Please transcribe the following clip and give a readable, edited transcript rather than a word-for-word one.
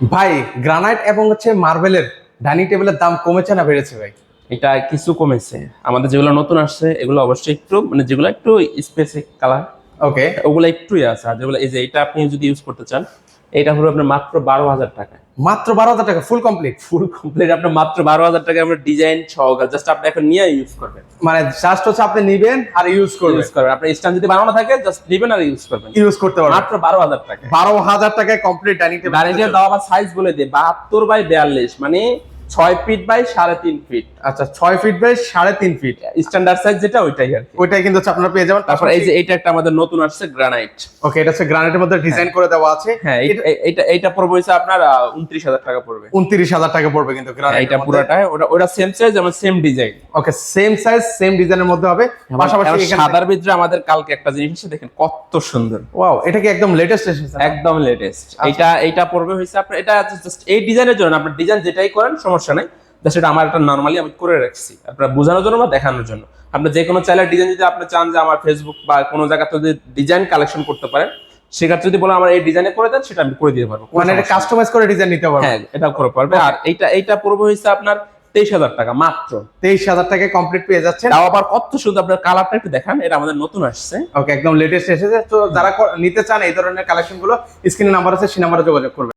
ভাই গ্রানাইট এবং মার্বেলের ডাইনিং টেবিলের দাম কমেছে না বেড়েছে ভাই? এটা কিছু কমেছে। আমাদের যেগুলো নতুন আসছে এগুলো অবশ্যই একটু যেগুলো একটু স্পেসিফিক কালার ওকে, ওগুলো একটুই আছে। আর যেগুলো এই যে এটা আপনি যদি ইউজ করতে চান এটা হলো আপনার মাত্র 12,000 টাকা। মাত্র 12,000 টাকা ফুল কমপ্লিট? ফুল কমপ্লিট আপনার মাত্র 12,000 টাকা আমরা ডিজাইন সহকারে জাস্ট আপনি এখন নিয়ে ইউজ করবেন। মানে জাস্ট আপনি নিবেন আর ইউজ করবেন। আপনার স্ট্যান্ড যদি বানানো থাকে জাস্ট নিবেন আর ইউজ করবেন। ইউজ করতে পারবেন মাত্র 12,000 টাকা। 12,000 টাকায় complete dining table. Dining table দাও আবার সাইজ বলে দিয়ে 72 বাই 42 মানে 6 ফিট বাই 3.5 ফিট। আচ্ছা 6 feet by 3.5 feet standard size যেটা ওইটাই আর কি। ওইটাই কিন্তু আপনারা পেয়ে যাবেন। তারপর এই যে এটা একটা আমাদের নতুন আসছে গ্রানাইট। ওকে, এটা গ্রানাইটের মধ্যে ডিজাইন করে দেওয়া আছে। হ্যাঁ এটা পড়বে হচ্ছে আপনার 29,000 টাকা পড়বে। 29,000 টাকা পড়বে কিন্তু গ্রানাইট। এটা পুরোটা ওটা সেম সাইজ এবং সেম ডিজাইন। ওকে, সেম সাইজ সেম ডিজাইনের মধ্যে হবে। পাশাপাশি এখানে সাদার ভিতরে আমাদের কালকে একটা জিনিস এসেছে দেখেন কত সুন্দর। ওয়াও, এটা কি একদম লেটেস্ট এসেছে? একদম লেটেস্ট। এটা পড়বে হইছে আপনার এটা জাস্ট এই ডিজাইনের জন্য। আপনার ডিজাইন যেটাই করেন সমস্যা নাই, জাস্ট এটা আমার একটা নরমালি আমি করে রাখছি আপনারা বোঝানোর জন্য বা দেখানোর জন্য। আপনি যে কোনো চাইলে ডিজাইন যদি আপনি চান যে আমার ফেসবুক বা কোনো জায়গাতে যদি ডিজাইন কালেকশন করতে পারেন সেক্ষেত্রে যদি বলেন আমার এই ডিজাইনে করে দেন সেটা আমি করে দিতে পারবো। মানে এটা কাস্টমাইজ করে ডিজাইন নিতে পারবেন? হ্যাঁ, এটা করে পারবে। আর এইটা পড়বে হইছে আপনার 23,000 টাকা মাত্র। 23,000 টাকায় কমপ্লিট পেয়ে যাচ্ছেন। তাও আবার কত সুন্দর। আপনার কালারটা একটু দেখান, এটা আমাদের নতুন আসছে। ওকে, একদম লেটেস্ট এসেছে। তো যারা নিতে চান এই ধরনের কালেকশন গুলো, স্ক্রিনে নাম্বার আছে, সেই নাম্বারে যোগাযোগ করবেন।